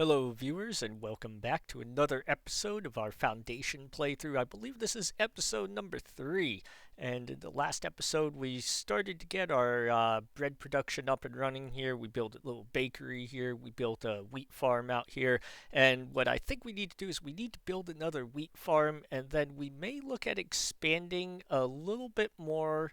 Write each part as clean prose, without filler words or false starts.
Hello, viewers, and welcome back to another episode of our Foundation playthrough. I believe this is episode number 3. And in the last episode, we started to get our bread production up and running here. We built a little bakery here. We built a wheat farm out here. And what I think we need to do is we need to build another wheat farm, and then we may look at expanding a little bit more.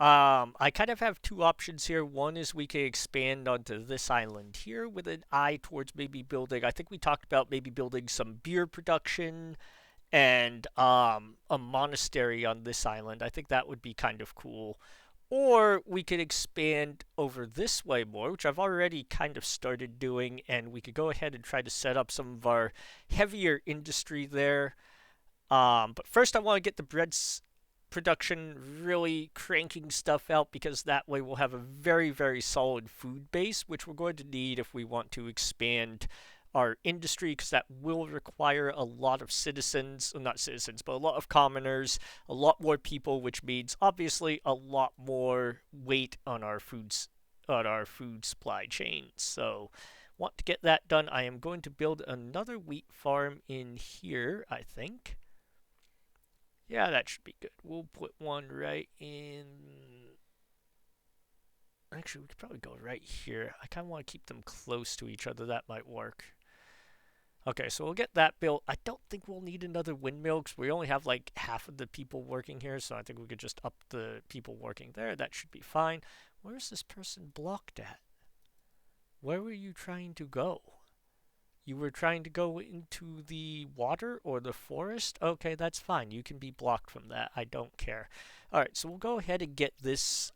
I kind of have two options here. One is we can expand onto this island here with an eye towards maybe building. I think we talked about maybe building some beer production and a monastery on this island. I think that would be kind of cool. Or we could expand over this way more, which I've already kind of started doing, and we could go ahead and try to set up some of our heavier industry there. But first, I want to get the bread production really cranking stuff out because that way we'll have a very, very solid food base, which we're going to need if we want to expand our industry, because that will require a lot of citizens, well, not citizens, but a lot of commoners, a lot more people, which means obviously a lot more weight on our food supply chain. So want to get that done. I am going to build another wheat farm in here, I think. Yeah, that should be good. We'll put one right in. Actually, we could probably go right here. I kind of want to keep them close to each other. That might work. Okay, so we'll get that built. I don't think we'll need another windmill because we only have like half of the people working here. So I think we could just up the people working there. That should be fine. Where's this person blocked at? Where were you trying to go? You were trying to go into the water or the forest? Okay, that's fine. You can be blocked from that. I don't care. Alright, so we'll go ahead and get this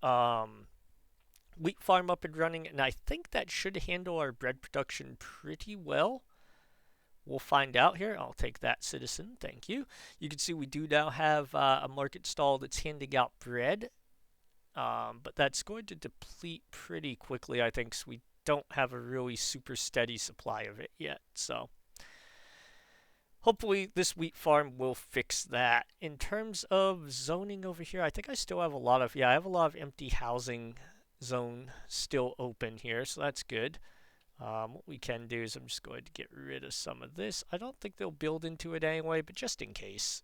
wheat farm up and running, and I think that should handle our bread production pretty well. We'll find out here. I'll take that, citizen. Thank you. You can see we do now have a market stall that's handing out bread, but that's going to deplete pretty quickly, I think, so we don't have a really super steady supply of it yet. So hopefully this wheat farm will fix that. In terms of zoning over here, I think I still have a lot of, I have a lot of empty housing zone still open here, so that's good. What we can do is I'm just going to get rid of some of this. I don't think they'll build into it anyway, but just in case.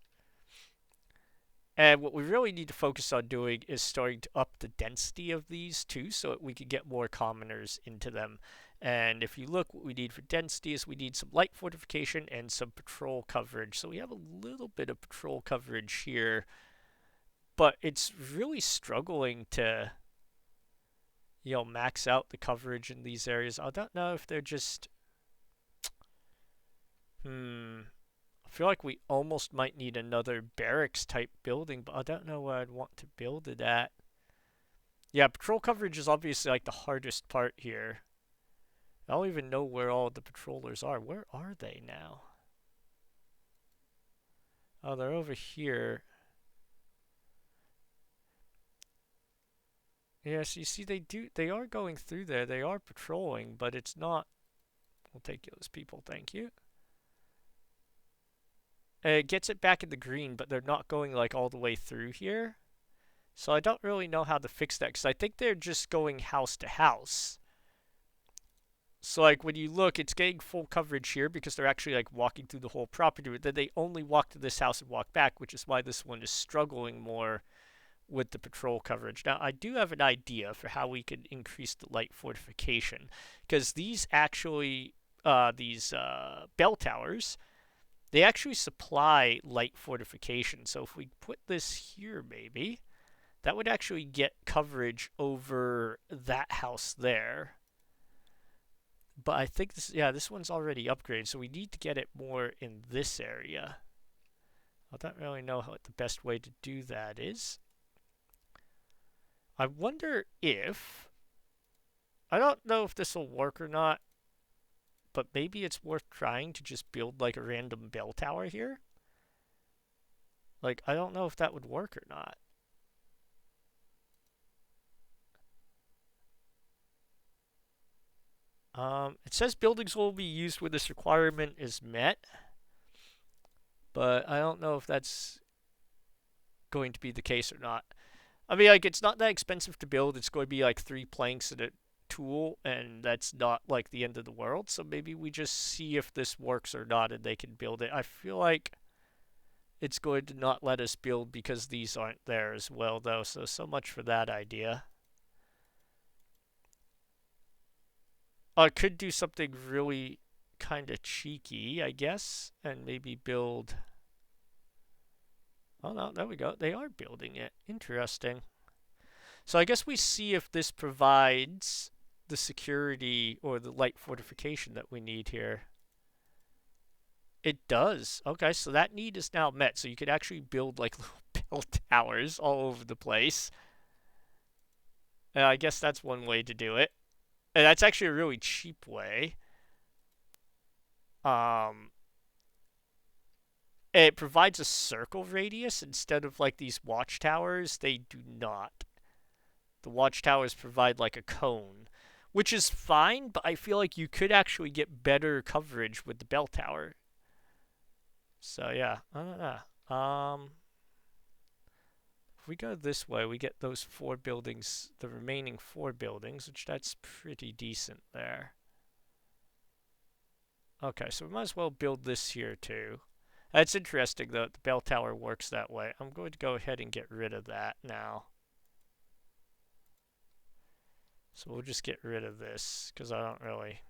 And what we really need to focus on doing is starting to up the density of these too, so that we can get more commoners into them. And if you look, what we need for density is we need some light fortification and some patrol coverage. So we have a little bit of patrol coverage here, but it's really struggling to, max out the coverage in these areas. I don't know if they're just, I feel like we almost might need another barracks type building, but I don't know where I'd want to build it at. Yeah, patrol coverage is obviously like the hardest part here. I don't even know where all the patrollers are. Where are they now? Oh, they're over here. Yes, you see they are going through there. They are patrolling, but it's not. We'll take those people, thank you. It gets it back in the green, but they're not going like all the way through here. So I don't really know how to fix that, because I think they're just going house to house. So like when you look, it's getting full coverage here because they're actually like walking through the whole property, but then they only walk to this house and walk back, which is why this one is struggling more with the patrol coverage. Now I do have an idea for how we could increase the light fortification, because these actually, these bell towers, they actually supply light fortification. So if we put this here, maybe, that would actually get coverage over that house there. But I think this one's already upgraded, so we need to get it more in this area. I don't really know what the best way to do that is. I wonder if, I don't know if this will work or not, but maybe it's worth trying to just build like a random bell tower here. Like, I don't know if that would work or not. It says buildings will be used when this requirement is met, but I don't know if that's going to be the case or not. I mean, like, it's not that expensive to build. It's going to be like 3 planks and tool, and that's not like the end of the world. So maybe we just see if this works or not, and they can build it. I feel like it's going to not let us build because these aren't there as well, though. So much for that idea. I could do something really kind of cheeky, I guess, and maybe build. Oh no, there we go. They are building it. Interesting. So I guess we see if this provides the security or the light fortification that we need here. It does. Okay, so that need is now met. So you could actually build like little bell towers all over the place. I guess that's one way to do it. And that's actually a really cheap way. Um, it provides a circle radius instead of like these watchtowers. They do not. The watchtowers provide like a cone, which is fine, but I feel like you could actually get better coverage with the bell tower. So yeah, I don't know. If we go this way, we get those 4 buildings, the remaining 4 buildings, which that's pretty decent there. Okay, so we might as well build this here too. That's interesting though, the bell tower works that way. I'm going to go ahead and get rid of that now. So we'll just get rid of this, because I don't really...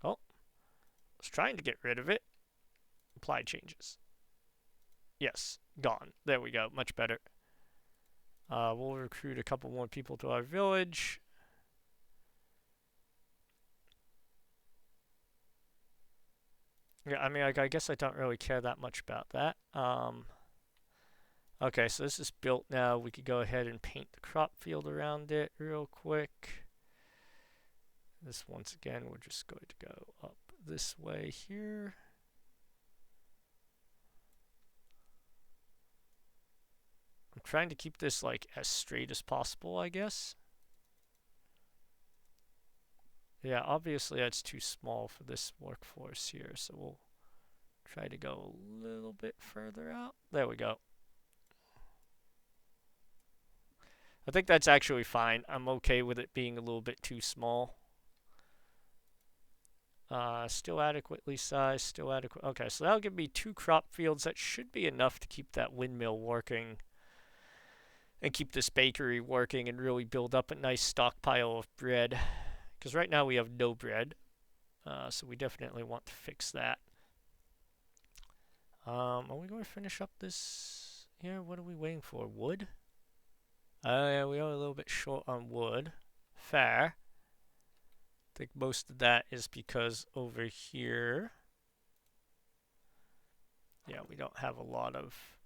Oh, I was trying to get rid of it. Apply changes. Yes, gone. There we go, much better. We'll recruit a couple more people to our village. Yeah, I mean, I guess I don't really care that much about that. Okay, so this is built now. We could go ahead and paint the crop field around it real quick. This, once again, we're just going to go up this way here. I'm trying to keep this like as straight as possible, I guess. Yeah, obviously that's too small for this workforce here, so we'll try to go a little bit further out. There we go. I think that's actually fine. I'm okay with it being a little bit too small. Still adequately sized, still adequate. Okay, so that'll give me 2 crop fields. That should be enough to keep that windmill working and keep this bakery working and really build up a nice stockpile of bread. Because right now we have no bread, so we definitely want to fix that. Are we going to finish up this here? What are we waiting for? Wood? Oh yeah, we are a little bit short on wood. Fair. I think most of that is because over here, yeah, we don't have a lot of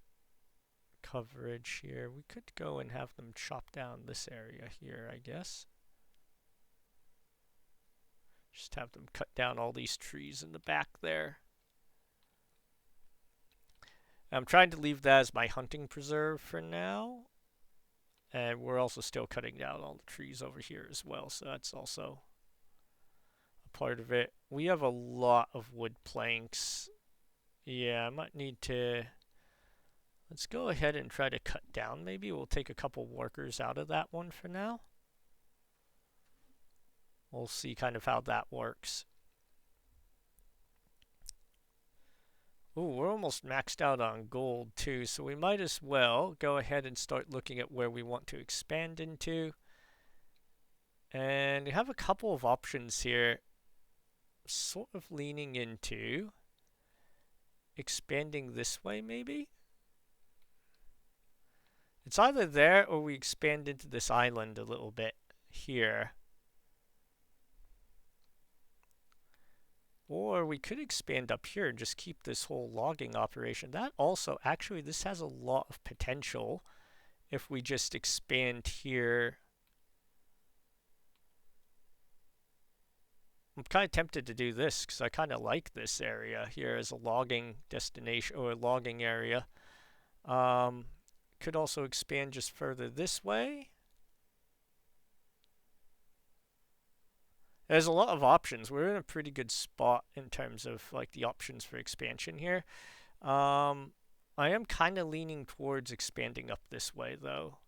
coverage here. We could go and have them chop down this area here, I guess. Just have them cut down all these trees in the back there. I'm trying to leave that as my hunting preserve for now. And we're also still cutting down all the trees over here as well, so that's also a part of it. We have a lot of wood planks. Yeah, I might need to... Let's go ahead and try to cut down maybe. We'll take a couple workers out of that one for now. We'll see kind of how that works. Ooh, we're almost maxed out on gold too, so we might as well go ahead and start looking at where we want to expand into. And we have a couple of options here, sort of leaning into expanding this way maybe. It's either there or we expand into this island a little bit here. Or we could expand up here and just keep this whole logging operation. That also, actually, this has a lot of potential if we just expand here. I'm kind of tempted to do this because I kind of like this area here as a logging destination or a logging area. Could also expand just further this way. There's a lot of options. We're in a pretty good spot in terms of like the options for expansion here. I am kind of leaning towards expanding up this way though.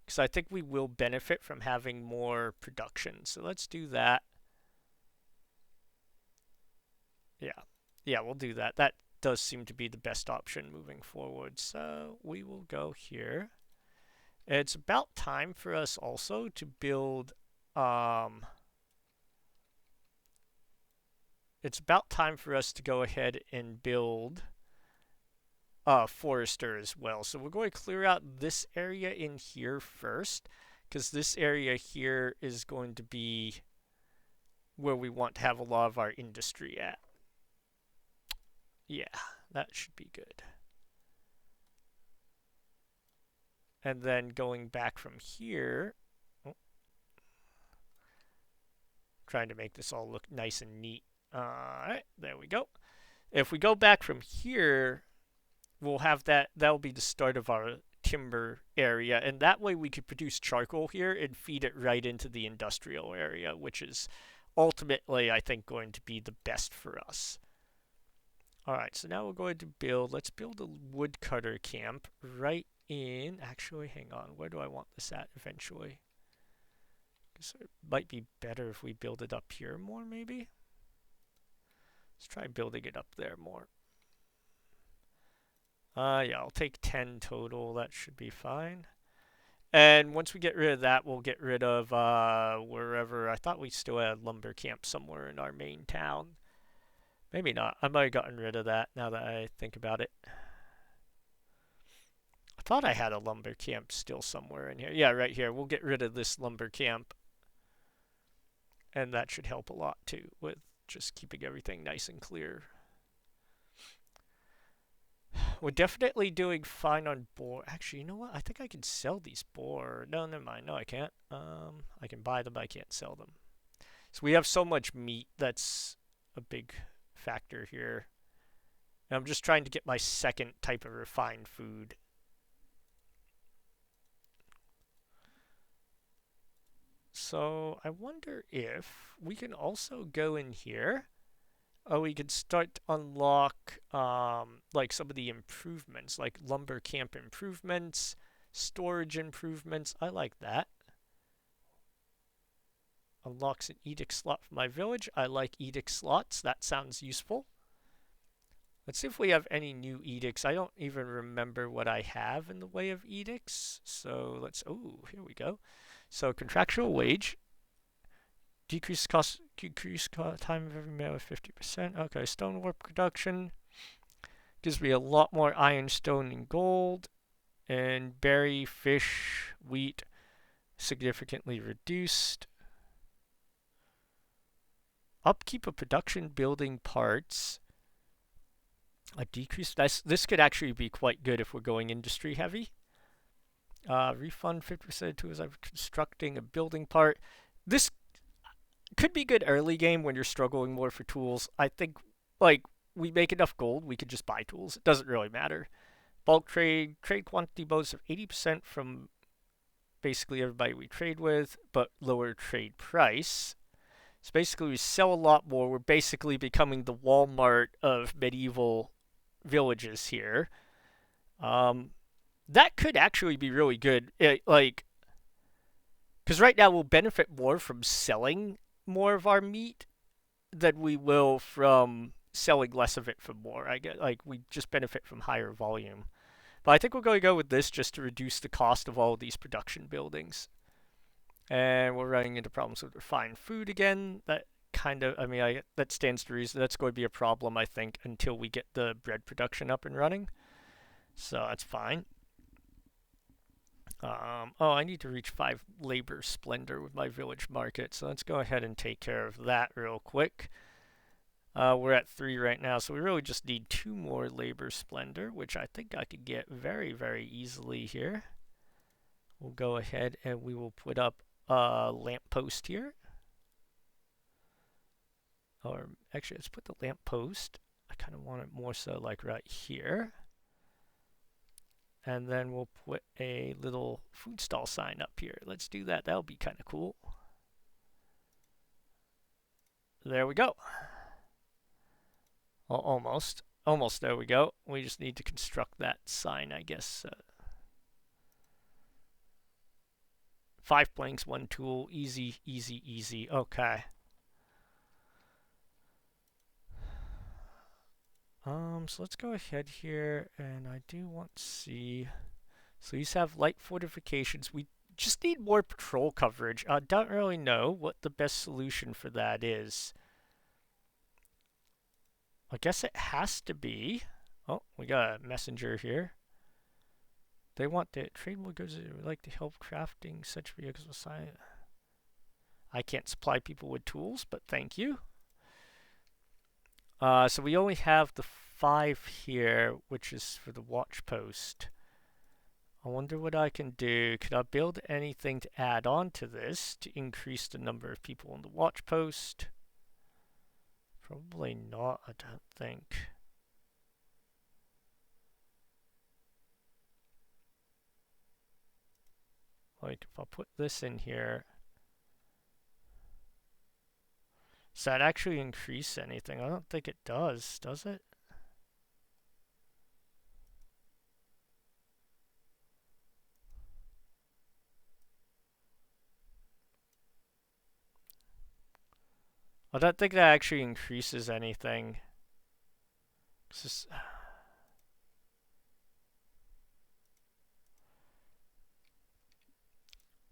because I think we will benefit from having more production. So let's do that. Yeah. Yeah, we'll do that. That does seem to be the best option moving forward. So we will go here. It's about time for us also to build it's about time for us to go ahead and build forester as well. So we're going to clear out this area in here first, because this area here is going to be where we want to have a lot of our industry at. Yeah, that should be good. And then going back from here, trying to make this all look nice and neat. Alright, there we go. If we go back from here, we'll have that'll be the start of our timber area, and that way we could produce charcoal here and feed it right into the industrial area, which is ultimately, I think, going to be the best for us. Alright, so now we're going to let's build a woodcutter camp right in, actually, hang on, where do I want this at eventually? So it might be better if we build it up here more, maybe? Let's try building it up there more. Yeah, I'll take 10 total. That should be fine. And once we get rid of that, we'll get rid of wherever. I thought we still had a lumber camp somewhere in our main town. Maybe not. I might have gotten rid of that now that I think about it. I thought I had a lumber camp still somewhere in here. Yeah, right here. We'll get rid of this lumber camp. And that should help a lot too with just keeping everything nice and clear. We're definitely doing fine on boar. Actually, you know what? I think I can sell these boar. No, never mind. No, I can't. I can buy them, but I can't sell them. So we have so much meat. That's a big factor here. And I'm just trying to get my second type of refined food. So I wonder if we can also go in here. Oh, we could start to unlock like some of the improvements, like lumber camp improvements, storage improvements. I like that. Unlocks an edict slot for my village. I like edict slots. That sounds useful. Let's see if we have any new edicts. I don't even remember what I have in the way of edicts. So let's, oh, here we go. So contractual wage. Decrease time of every meal by 50%. Okay, stonework production. Gives me a lot more iron, stone, and gold. And berry, fish, wheat, significantly reduced. Upkeep of production building parts. A decrease. This could actually be quite good if we're going industry heavy. Refund 50% of tools I'm constructing a building part. This could be good early game when you're struggling more for tools. I think, like, we make enough gold, we could just buy tools. It doesn't really matter. Bulk trade quantity bonus of 80% from basically everybody we trade with, but lower trade price. So basically we sell a lot more. We're basically becoming the Walmart of medieval villages here. That could actually be really good. Because right now we'll benefit more from selling more of our meat than we will from selling less of it for more. I get we just benefit from higher volume. But I think we're going to go with this just to reduce the cost of all of these production buildings. And we're running into problems with refined food again. That kind of, that stands to reason. That's going to be a problem, I think, until we get the bread production up and running. So that's fine. Oh, I need to reach 5 labor splendor with my village market, so let's go ahead and take care of that real quick. We're at 3 right now, so we really just need 2 more labor splendor, which I think I could get very, very easily here. We'll go ahead and we will put up a lamppost here. Or actually, let's put the lamppost. I kind of want it more so like right here. And then we'll put a little food stall sign up here. Let's do that. That'll be kind of cool. There we go. Well, almost. Almost there we go. We just need to construct that sign, I guess. 5 planks, 1 tool. Easy, easy, easy. Okay. So let's go ahead here, and I do want to see. So these have light fortifications. We just need more patrol coverage. I don't really know what the best solution for that is. I guess it has to be. Oh, we got a messenger here. They want the trade more goods. They would like to help crafting such vehicles with science. I can't supply people with tools, but thank you. So we only have the 5 here, which is for the watch post. I wonder what I can do. Could I build anything to add on to this to increase the number of people on the watch post? Probably not, I don't think. Like, if I put this in here, does that actually increase anything? I don't think it does it? I don't think that actually increases anything. Just...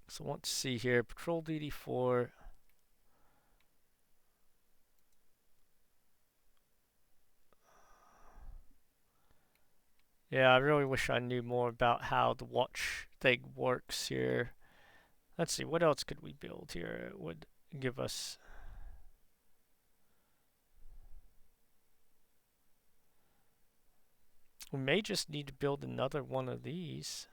So I want to see here, patrol duty 4. Yeah, I really wish I knew more about how the watch thing works here. Let's see, what else could we build here? It would give us... We may just need to build another one of these.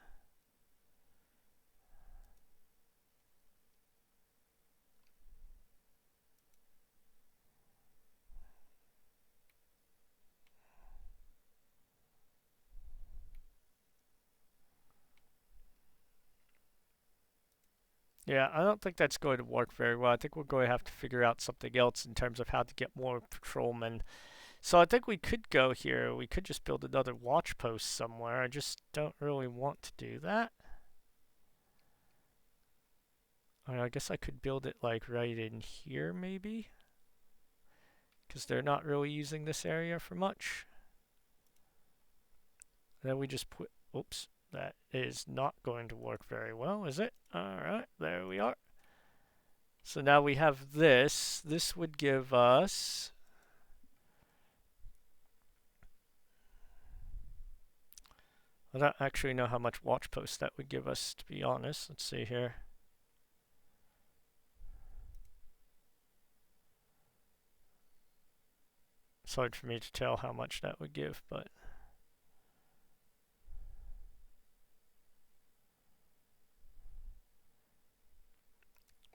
Yeah, I don't think that's going to work very well. I think we're going to have to figure out something else in terms of how to get more patrolmen. So I think we could go here. We could just build another watch post somewhere. I just don't really want to do that. I guess I could build it like right in here maybe. Because they're not really using this area for much. Then we just put... Oops. That is not going to work very well, is it? Alright, there we are. So now we have this. This would give us... I don't actually know how much watch posts that would give us, to be honest. Let's see here. It's hard for me to tell how much that would give, but...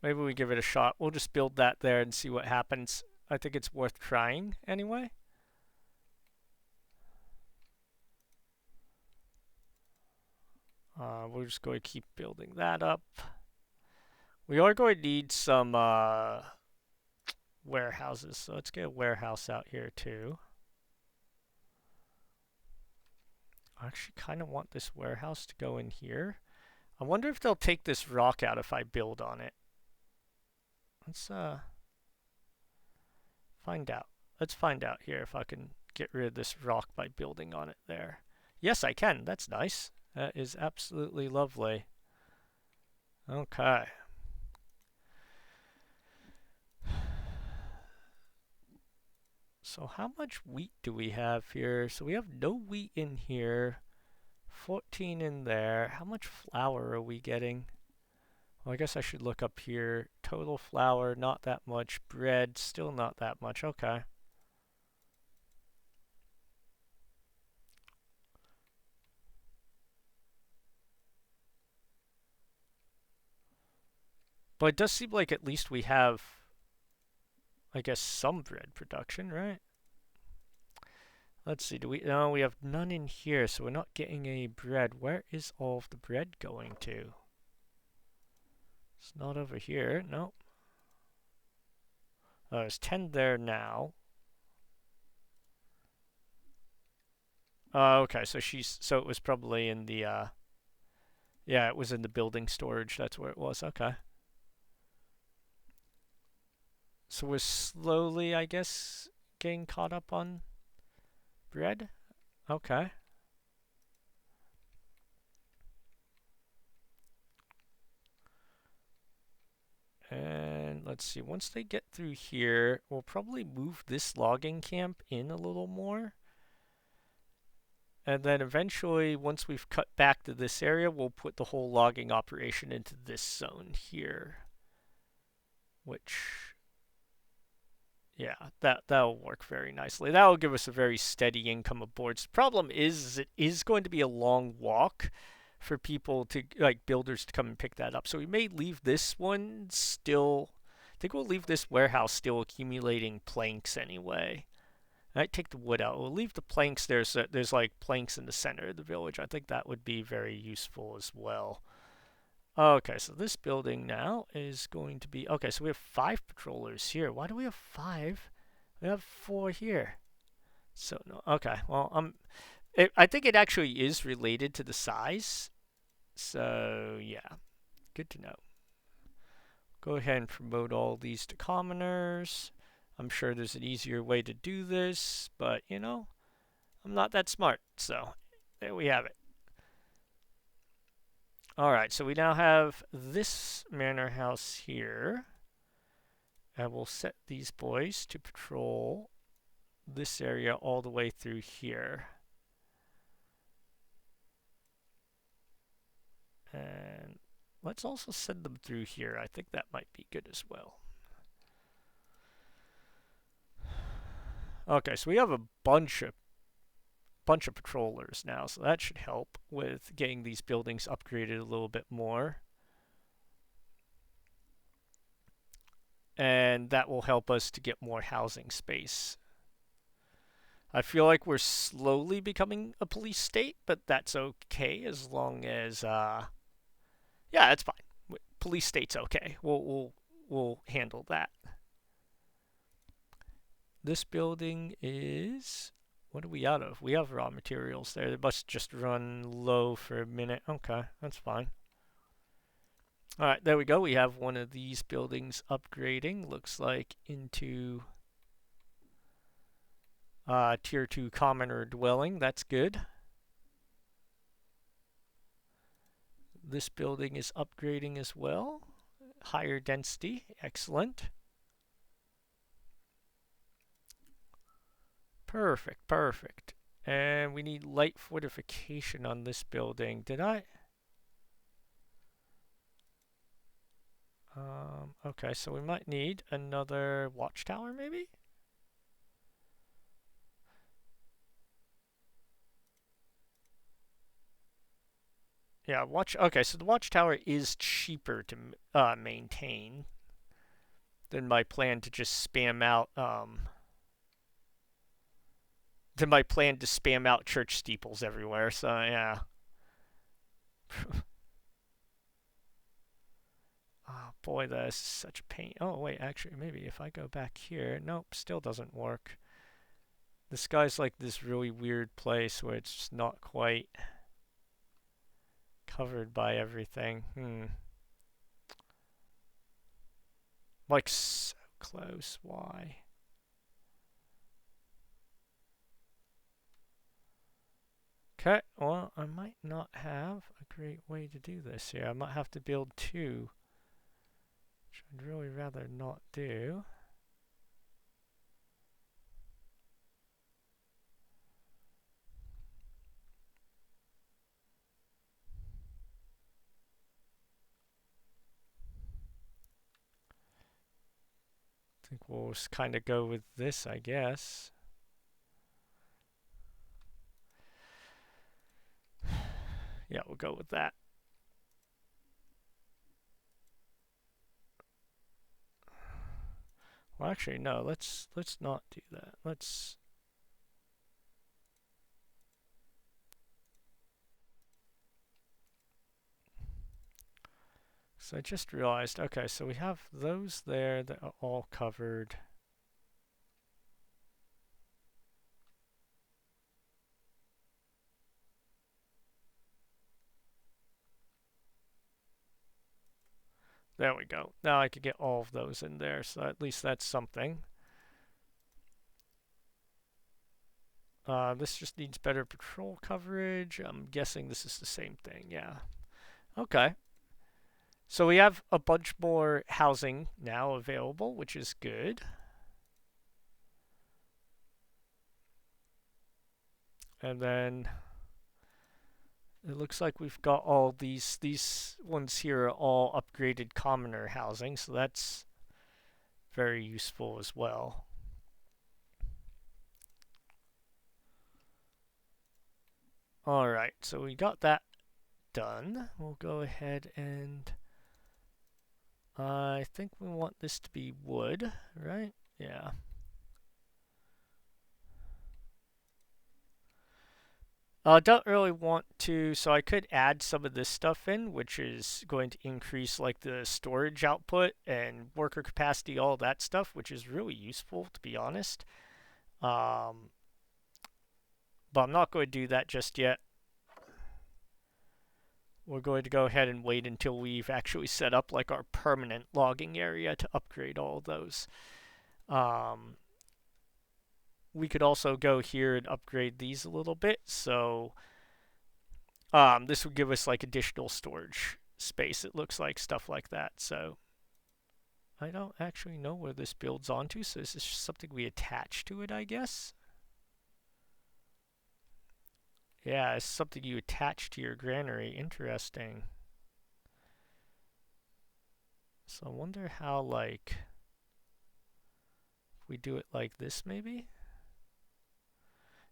Maybe we give it a shot. We'll just build that there and see what happens. I think it's worth trying anyway. We're just going to keep building that up. We are going to need some warehouses, so let's get a warehouse out here too. I actually kind of want this warehouse to go in here. I wonder if they'll take this rock out if I build on it. Let's find out. Let's find out here if I can get rid of this rock by building on it there. Yes, I can. That's nice. That is absolutely lovely. Okay. So how much wheat do we have here? So we have no wheat in here. 14 in there. How much flour are we getting? Well, I guess I should look up here. Total flour, not that much. Bread, still not that much. Okay. But it does seem like at least we have, I guess, some bread production, right? Let's see, do we... No, we have none in here, so we're not getting any bread. Where is all of the bread going to? It's not over here, no. Oh, there's 10 there now. Oh, okay, so it was probably in the Yeah, it was in the building storage. That's where it was. Okay. So we're slowly, I guess, getting caught up on bread. Okay. And let's see, once they get through here, we'll probably move this logging camp in a little more. And then eventually, once we've cut back to this area, we'll put the whole logging operation into this zone here. Which, yeah, that'll work very nicely. That'll give us a very steady income of boards. The problem is it is going to be a long walk for people to, like, builders to come and pick that up. So we may leave this one still. I think we'll leave this warehouse still accumulating planks anyway. I might take the wood out. We'll leave the planks there so there's like planks in the center of the village. I think that would be very useful as well. Okay, so this building now is going to be... Okay, so we have 5 patrollers here. Why do we have 5? We have 4 here. So, no. Okay, well, I think it actually is related to the size. So, yeah, good to know. Go ahead and promote all these to commoners. I'm sure there's an easier way to do this, but, you know, I'm not that smart. So, there we have it. Alright, so we now have this manor house here. And we'll set these boys to patrol this area all the way through here. And let's also send them through here. I think that might be good as well. Okay, so we have a bunch of patrollers now, so that should help with getting these buildings upgraded a little bit more. And that will help us to get more housing space. I feel like we're slowly becoming a police state, but that's okay as long as yeah, that's fine. Police state's okay. We'll handle that. This building is... What are we out of? We have raw materials there. They must just run low for a minute. Okay, that's fine. Alright, there we go. We have one of these buildings upgrading. Looks like into Tier 2 commoner dwelling. That's good. This building is upgrading as well. Higher density. Excellent. Perfect, perfect. And we need light fortification on this building. Did I? Okay, so we might need another watchtower, maybe? Yeah, okay, so the watchtower is cheaper to maintain than my plan to just spam out, church steeples everywhere, so yeah. Oh boy, that is such a pain. Oh wait, actually, maybe if I go back here... Nope, still doesn't work. This guy's like this really weird place where it's just not quite covered by everything. Like, so close. Why? Okay, well, I might not have a great way to do this here. I might have to build 2, which I'd really rather not do. I think we'll just kind of go with this, I guess. Yeah, we'll go with that. Well, actually, no. Let's not do that. Let's... So I just realized, okay, so we have those there that are all covered. There we go. Now I could get all of those in there, so at least that's something. This just needs better patrol coverage. I'm guessing this is the same thing. Yeah. Okay. So we have a bunch more housing now available, which is good. And then it looks like we've got all these ones here are all upgraded commoner housing, so that's very useful as well. All right, so we got that done. We'll go ahead and I think we want this to be wood, right? Yeah. I don't really want to, so I could add some of this stuff in, which is going to increase like the storage output and worker capacity, all that stuff, which is really useful to be honest. Um, but I'm not going to do that just yet. We're going to go ahead and wait until we've actually set up like our permanent logging area to upgrade all of those. We could also go here and upgrade these a little bit. So this would give us like additional storage space. It looks like stuff like that. So I don't actually know where this builds onto. So this is just something we attach to it, I guess. Yeah, it's something you attach to your granary. Interesting. So I wonder how, like, if we do it like this, maybe?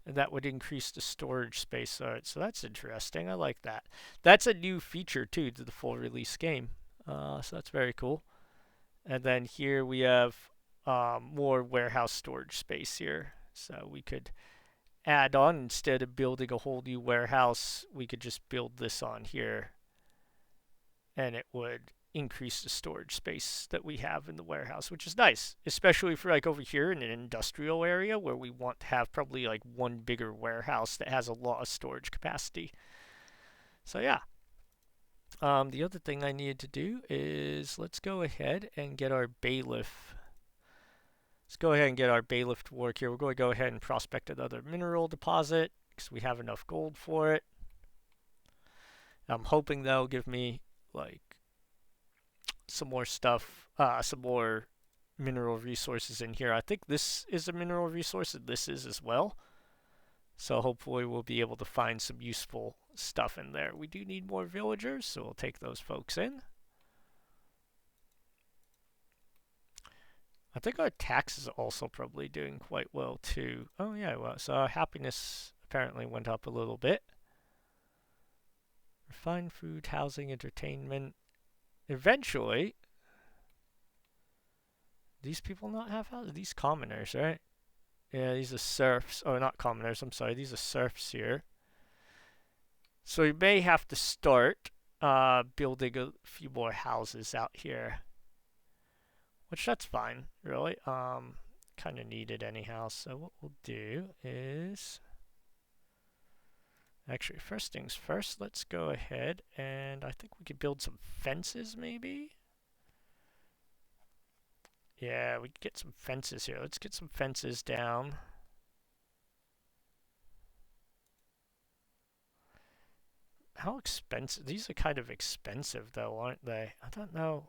And that would increase the storage space. All right, so that's interesting. I like that. That's a new feature, too, to the full release game. So that's very cool. And then here we have more warehouse storage space here. So we could add on, instead of building a whole new warehouse, we could just build this on here. And it would increase the storage space that we have in the warehouse, which is nice, especially for like over here in an industrial area where we want to have probably like one bigger warehouse that has a lot of storage capacity. So yeah. The other thing I needed to do is let's go ahead and get our bailiff. Let's go ahead and get our bailiff to work here. We're going to go ahead and prospect another mineral deposit because we have enough gold for it. I'm hoping that'll give me like some more stuff, some more mineral resources in here. I think this is a mineral resource and this is as well. So hopefully we'll be able to find some useful stuff in there. We do need more villagers, so we'll take those folks in. I think our tax is also probably doing quite well too. Oh yeah, well, so our happiness apparently went up a little bit. Refined food, housing, entertainment. Eventually, these people not have houses? These commoners, right? Yeah, these are serfs. Oh, not commoners, I'm sorry. These are serfs here. So we may have to start building a few more houses out here. Which that's fine, really. Kind of needed anyhow. So what we'll do is... Actually, first things first, let's go ahead and I think we could build some fences, maybe? Yeah, we could get some fences here. Let's get some fences down. How expensive? These are kind of expensive, though, aren't they? I don't know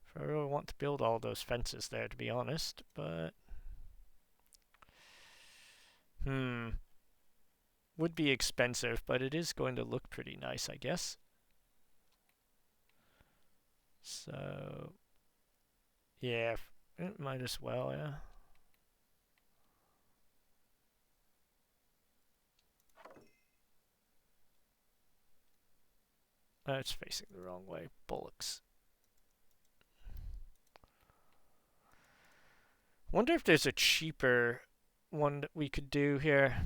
if I really want to build all those fences there, to be honest, but... Would be expensive, but it is going to look pretty nice, I guess. So... Yeah, it might as well, yeah. It's facing the wrong way. Bullocks. Wonder if there's a cheaper one that we could do here.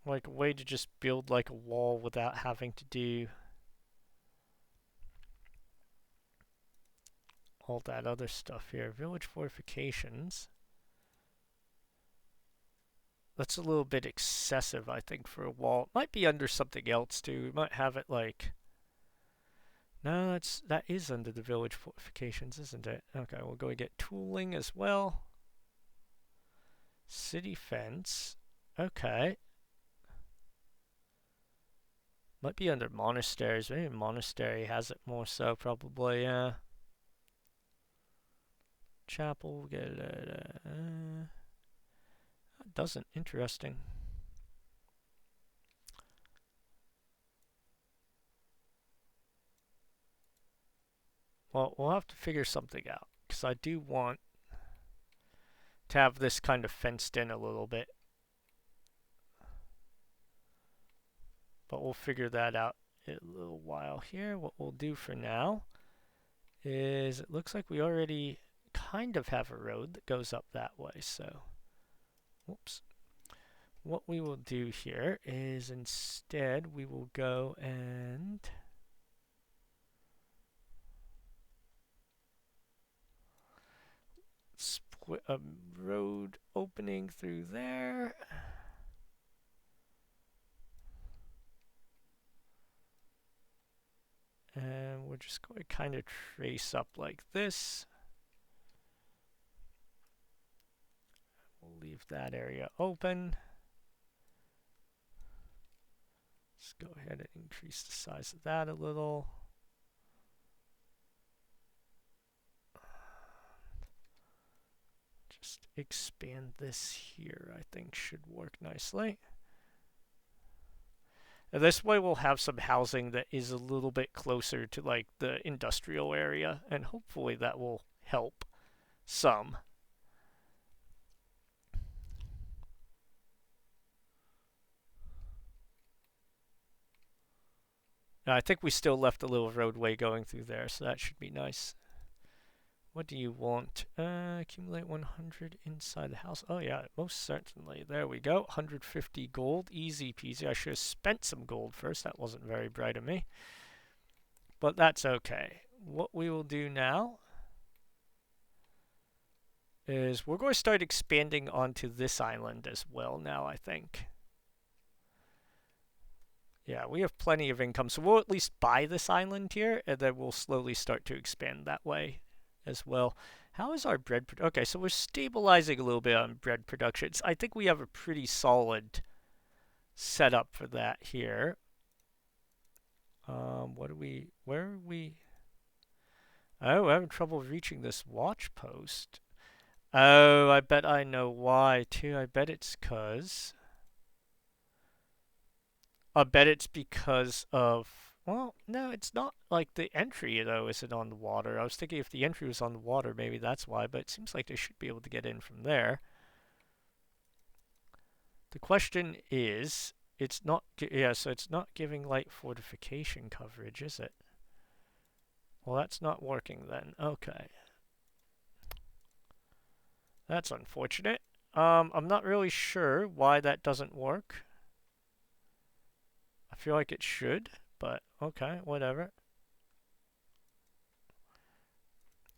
Like a way to just build like a wall without having to do all that other stuff here. Village fortifications. That's a little bit excessive, I think, for a wall. It might be under something else too. We might have it like No, that is under the village fortifications, isn't it? Okay, we'll go and get tooling as well. City fence. Okay. Might be under monasteries. Maybe monastery has it more so, probably, yeah. Chapel, get it. That doesn't. Interesting. Well, we'll have to figure something out. Because I do want to have this kind of fenced in a little bit. But we'll figure that out in a little while here. What we'll do for now is it looks like we already kind of have a road that goes up that way. So, whoops. What we will do here is instead we will go and split a road opening through there. And we're just going to kind of trace up like this. We'll leave that area open. Let's go ahead and increase the size of that a little. Just expand this here, I think should work nicely. And this way we'll have some housing that is a little bit closer to like the industrial area, and hopefully that will help some. Now, I think we still left a little roadway going through there, so that should be nice. What do you want? Accumulate 100 inside the house. Oh yeah, most certainly. There we go. 150 gold. Easy peasy. I should have spent some gold first. That wasn't very bright of me. But that's okay. What we will do now is we're going to start expanding onto this island as well now, I think. Yeah, we have plenty of income, so we'll at least buy this island here, and then we'll slowly start to expand that way as well. How is our bread? Okay, so we're stabilizing a little bit on bread production. I think we have a pretty solid setup for that here. What are we? Where are we? Oh, we're having trouble reaching this watch post. Oh, I bet I know why too. I bet it's because of. Well, no, it's not like the entry though isn't on the water. I was thinking if the entry was on the water, maybe that's why, but it seems like they should be able to get in from there. The question is, it's not, yeah, so it's not giving light fortification coverage, is it? Well, that's not working then. Okay. That's unfortunate. I'm not really sure why that doesn't work. I feel like it should, but okay, whatever.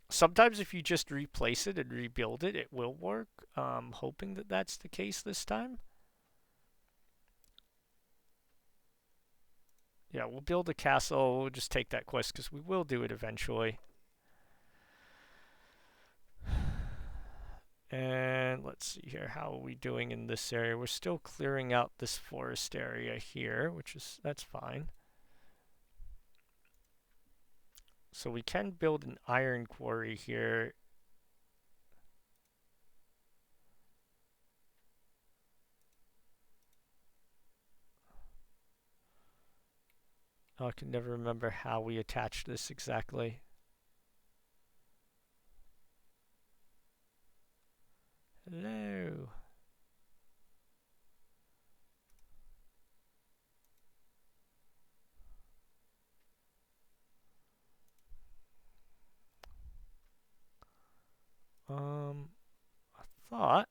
Sometimes if you just replace it and rebuild it, it will work. I'm hoping that that's the case this time. Yeah, we'll build a castle. We'll just take that quest because we will do it eventually. And let's see here. How are we doing in this area? We're still clearing out this forest area here, that's fine. So we can build an iron quarry here. Oh, I can never remember how we attach this exactly. Hello. I thought.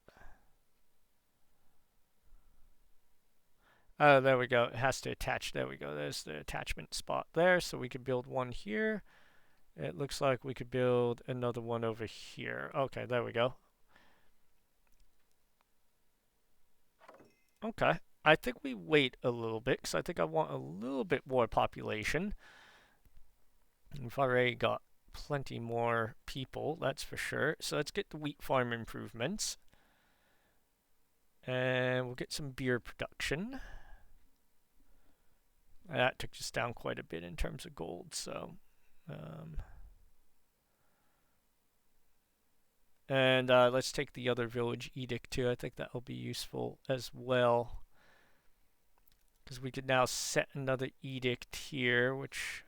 Oh, there we go. It has to attach. There we go. There's the attachment spot there. So we could build one here. It looks like we could build another one over here. Okay, there we go. Okay. I think we wait a little bit because I think I want a little bit more population. We've already got plenty more people, that's for sure. So let's get the wheat farm improvements. And we'll get some beer production. That took us down quite a bit in terms of gold, so... and let's take the other village edict too. I think that will be useful as well. Because we could now set another edict here, which...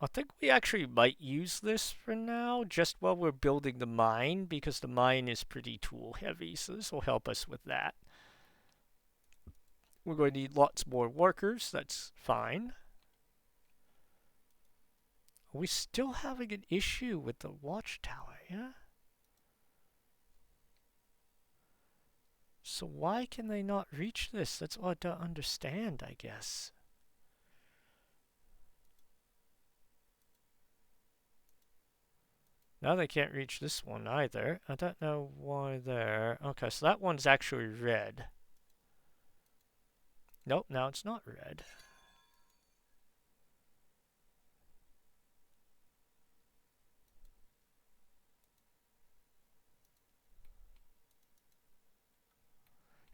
I think we actually might use this for now, just while we're building the mine, because the mine is pretty tool heavy, so this will help us with that. We're going to need lots more workers, that's fine. Are we still having an issue with the watchtower, yeah? So why can they not reach this? That's what I don't understand, I guess. Now they can't reach this one either. I don't know why there. Okay, so that one's actually red. Nope, now it's not red.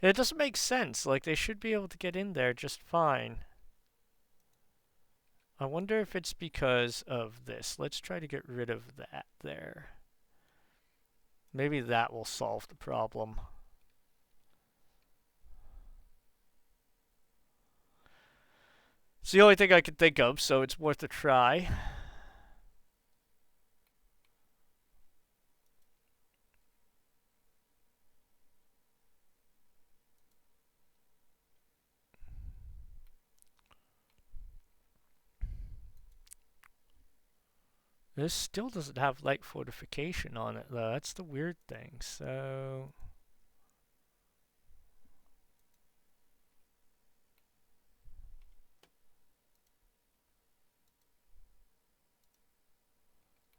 It doesn't make sense. Like, they should be able to get in there just fine. I wonder if it's because of this. Let's try to get rid of that there. Maybe that will solve the problem. It's the only thing I can think of, so it's worth a try. This still doesn't have light fortification on it, though. That's the weird thing. So...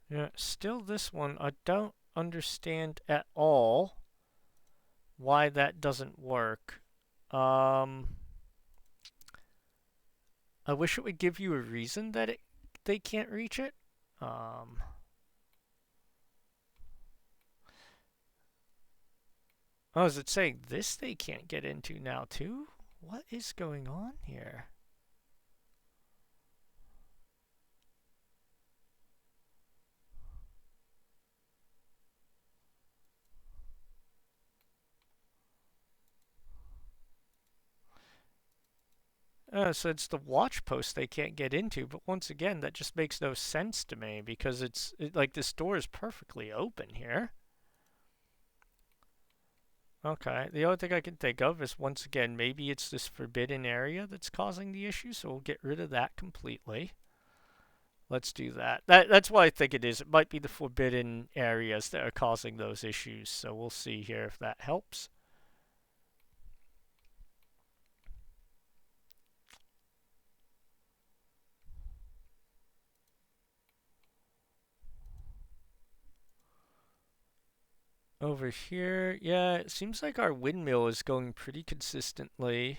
yeah, still this one, I don't understand at all why that doesn't work. I wish it would give you a reason that they can't reach it. Oh, is it saying this they can't get into now too? What is going on here? So it's the watch post they can't get into, but once again, that just makes no sense to me because like this door is perfectly open here. Okay, the only thing I can think of is once again, maybe it's this forbidden area that's causing the issue, so we'll get rid of that completely. Let's do that. That's what I think it is. It might be the forbidden areas that are causing those issues, so we'll see here if that helps. Over here, yeah, it seems like our windmill is going pretty consistently.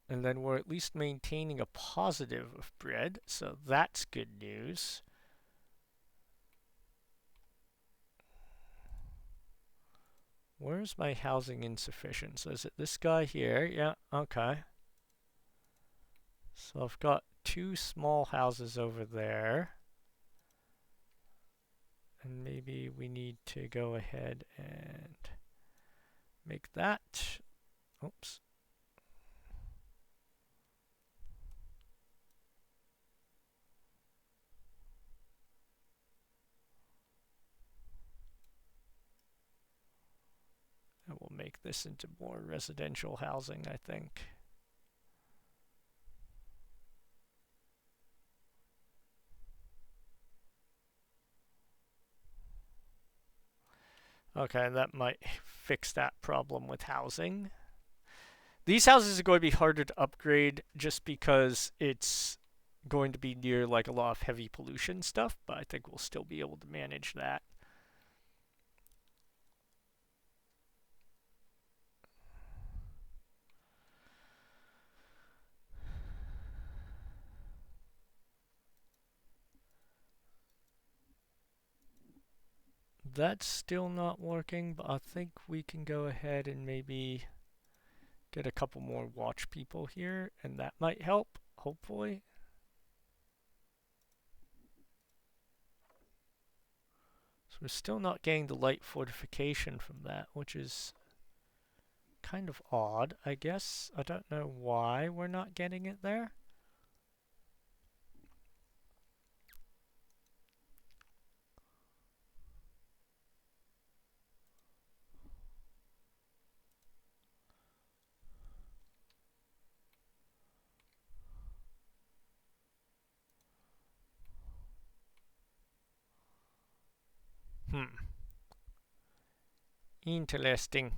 And then we're at least maintaining a positive of bread, so that's good news. Where's my housing insufficiency? So is it this guy here? Yeah, okay. So I've got 2 small houses over there. And maybe we need to go ahead and make that. Oops. And we'll make this into more residential housing, I think. Okay, that might fix that problem with housing. These houses are going to be harder to upgrade just because it's going to be near like a lot of heavy pollution stuff, but I think we'll still be able to manage that. That's still not working, but I think we can go ahead and maybe get a couple more watch people here, and that might help, hopefully. So we're still not getting the light fortification from that, which is kind of odd, I guess. I don't know why we're not getting it there. Interesting.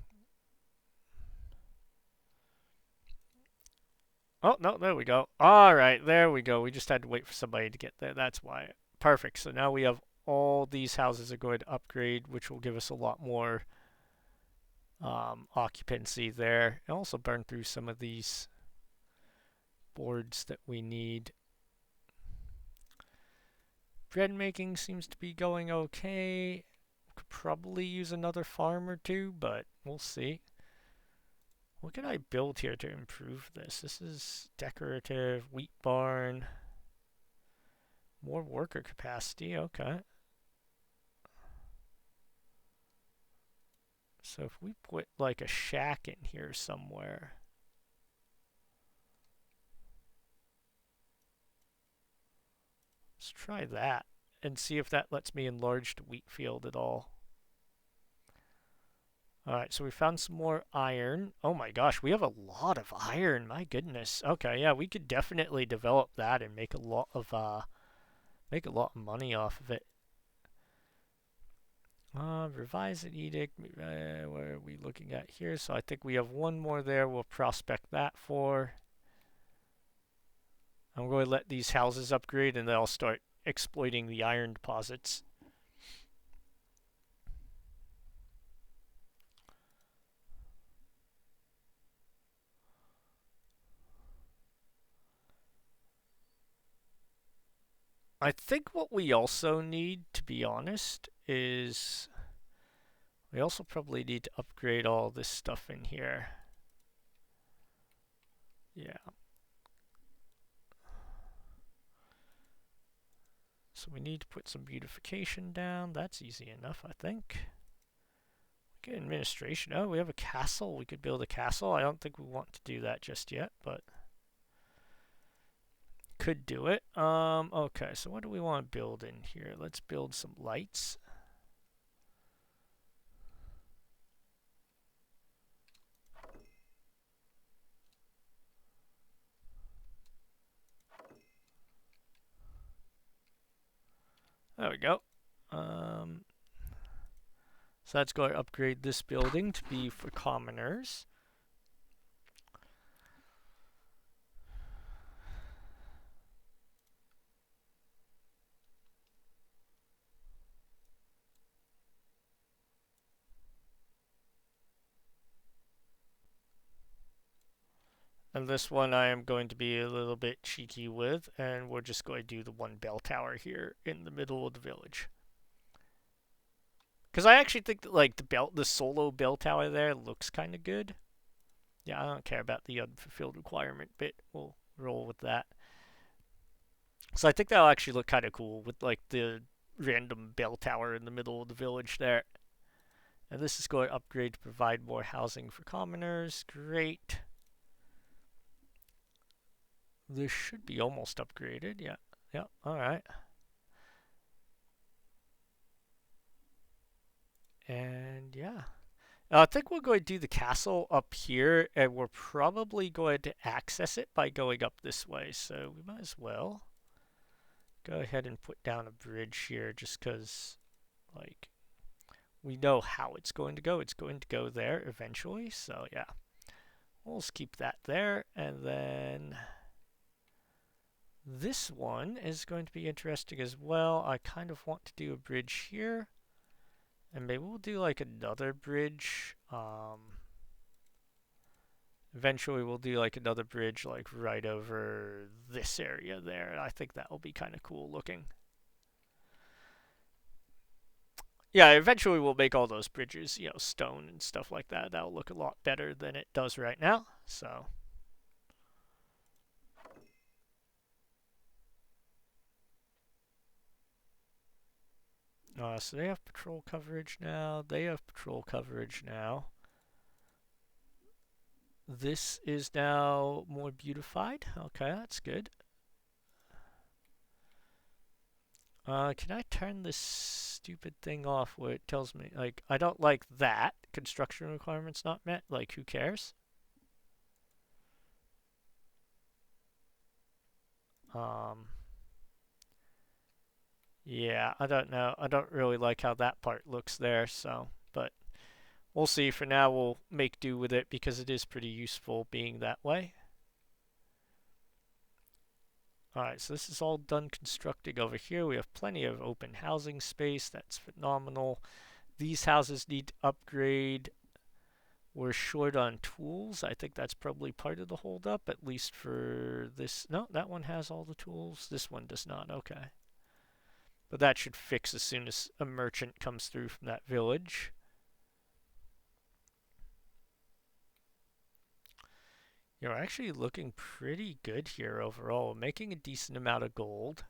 Oh, no, there we go. All right, there we go. We just had to wait for somebody to get there. That's why. Perfect. So now we have all these houses are going to upgrade, which will give us a lot more occupancy there. And also burn through some of these boards that we need. Bread making seems to be going okay. Could probably use another farm or two, but we'll see. What can I build here to improve this? This is decorative, wheat barn, more worker capacity, okay. So if we put like a shack in here somewhere. Let's try that and see if that lets me enlarge the wheat field at all. Alright, so we found some more iron. Oh my gosh, we have a lot of iron. My goodness. Okay, yeah, we could definitely develop that and make a lot of money off of it. Revise an edict. Where are we looking at here? So I think we have one more there. We'll prospect that for. I'm going to let these houses upgrade and then I'll start exploiting the iron deposits. I think what we also need, to be honest, is we also probably need to upgrade all this stuff in here. Yeah. So we need to put some beautification down. That's easy enough, I think. Get administration. Oh, we have a castle. We could build a castle. I don't think we want to do that just yet, but could do it. Okay, so what do we want to build in here? Let's build some lights. There we go. So that's going to upgrade this building to be for commoners. And this one I am going to be a little bit cheeky with, and we're just going to do the one bell tower here in the middle of the village. Because I actually think that like the solo bell tower there looks kind of good. Yeah, I don't care about the unfulfilled requirement bit. We'll roll with that. So I think that'll actually look kind of cool with like the random bell tower in the middle of the village there. And this is going to upgrade to provide more housing for commoners. Great. This should be almost upgraded. Yeah. Yeah. All right. And yeah. I think we're going to do the castle up here, and we're probably going to access it by going up this way. So we might as well go ahead and put down a bridge here just because, like, we know how it's going to go. It's going to go there eventually. So yeah. We'll just keep that there, and then this one is going to be interesting as well. I kind of want to do a bridge here, and maybe we'll do like another bridge. Eventually we'll do like another bridge like right over this area there. I think that will be kind of cool looking. Yeah, eventually we'll make all those bridges, stone and stuff like that. That'll look a lot better than it does right now. So, so they have patrol coverage now. They have patrol coverage now. This is now more beautified. Okay, that's good. Can I turn this stupid thing off where it tells me, like, I don't like that. Construction requirements not met. Like, who cares? Um, yeah, I don't know. I don't really like how that part looks there, so, but we'll see. For now, we'll make do with it because it is pretty useful being that way. Alright, so this is all done constructing over here. We have plenty of open housing space. That's phenomenal. These houses need to upgrade. We're short on tools. I think that's probably part of the holdup, at least for this. No, that one has all the tools. This one does not. Okay. But that should fix as soon as a merchant comes through from that village. You're actually looking pretty good here overall. We're making a decent amount of gold.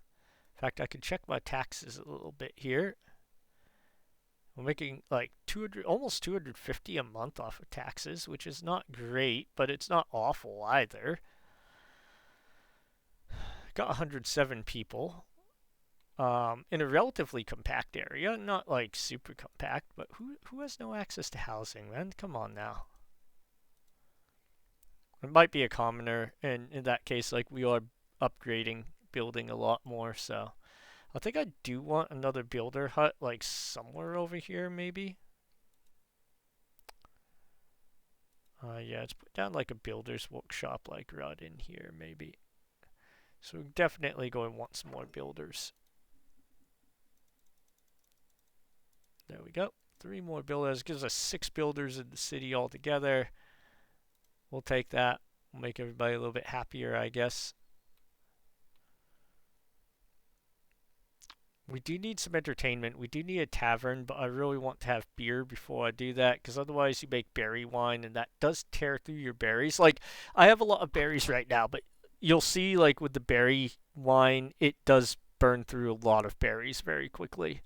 In fact, I could check my taxes a little bit here. We're making like 200, almost 250 a month off of taxes, which is not great, but it's not awful either. Got 107 people. In a relatively compact area, not like super compact, but who has no access to housing, man? Come on now. It might be a commoner, and in that case, like, we are upgrading, building a lot more, so I think I do want another builder hut, like, somewhere over here, maybe. Yeah, let's put down, like, a builder's workshop, like, right in here, maybe. So we're definitely going to want some more builders. There we go. 3 more builders. Gives us 6 builders in the city altogether. We'll take that. We'll make everybody a little bit happier, I guess. We do need some entertainment. We do need a tavern, but I really want to have beer before I do that, because otherwise you make berry wine, and that does tear through your berries. Like, I have a lot of berries right now, but you'll see, like, with the berry wine, it does burn through a lot of berries very quickly.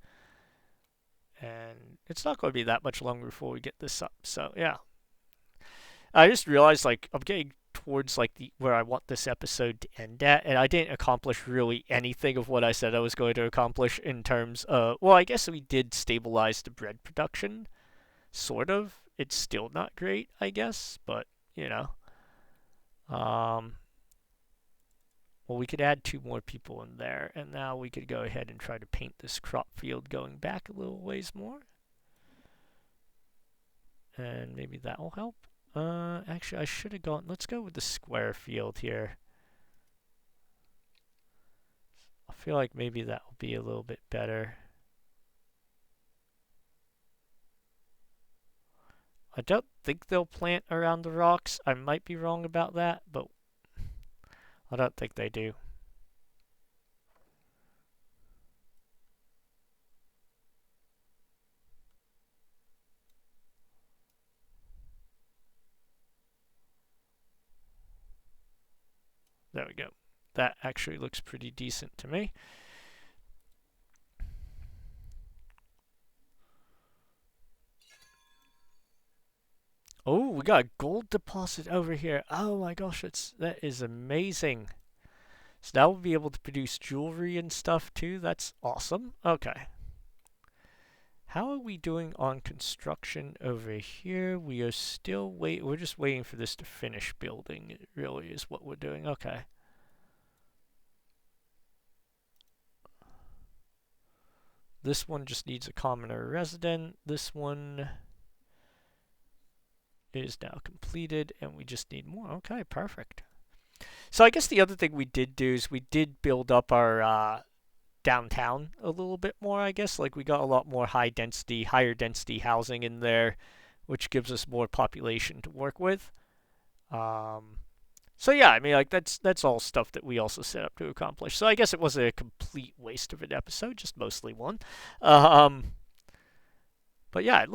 And it's not going to be that much longer before we get this up. So, yeah. I just realized, like, I'm getting towards, like, the where I want this episode to end at, and I didn't accomplish really anything of what I said I was going to accomplish in terms of, well, I guess we did stabilize the bread production, sort of. It's still not great, I guess, but, you know. Well, we could add 2 more people in there, and now we could go ahead and try to paint this crop field going back a little ways more. And maybe that will help. Actually, I should have gone. Let's go with the square field here. I feel like maybe that will be a little bit better. I don't think they'll plant around the rocks. I might be wrong about that, but I don't think they do. There we go. That actually looks pretty decent to me. Oh, we got a gold deposit over here. Oh my gosh, that is amazing. So now we'll be able to produce jewelry and stuff too. That's awesome. Okay. How are we doing on construction over here? We are still we're just waiting for this to finish building. It really is what we're doing. Okay. This one just needs a commoner resident. This one is now completed, and we just need more. Okay, perfect. So I guess the other thing we did do is we did build up our downtown a little bit more, I guess. Like, we got a lot more higher density housing in there, which gives us more population to work with. So yeah, I mean, like, that's all stuff that we also set up to accomplish. So I guess it wasn't a complete waste of an episode, just mostly one. But yeah,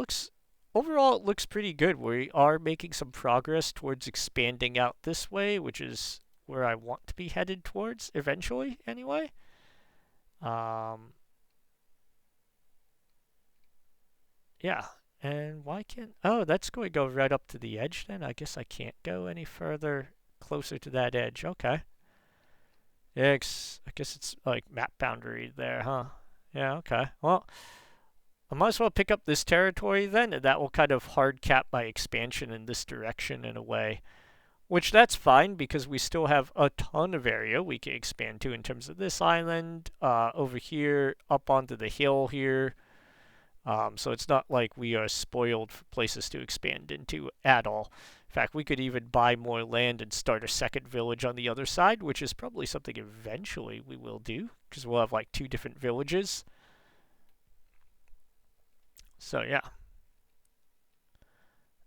overall it looks pretty good. We are making some progress towards expanding out this way, which is where I want to be headed towards eventually anyway. Um, yeah. And why can't... Oh, that's going to go right up to the edge then. I guess I can't go any further closer to that edge. Okay. Yeah, I guess it's like map boundary there, huh? Yeah, okay. Well, I might as well pick up this territory then, and that will kind of hard cap my expansion in this direction in a way. Which that's fine because we still have a ton of area we can expand to in terms of this island, over here, up onto the hill here. So it's not like we are spoiled for places to expand into at all. In fact, we could even buy more land and start a second village on the other side, which is probably something eventually we will do because we'll have like two different villages. So yeah.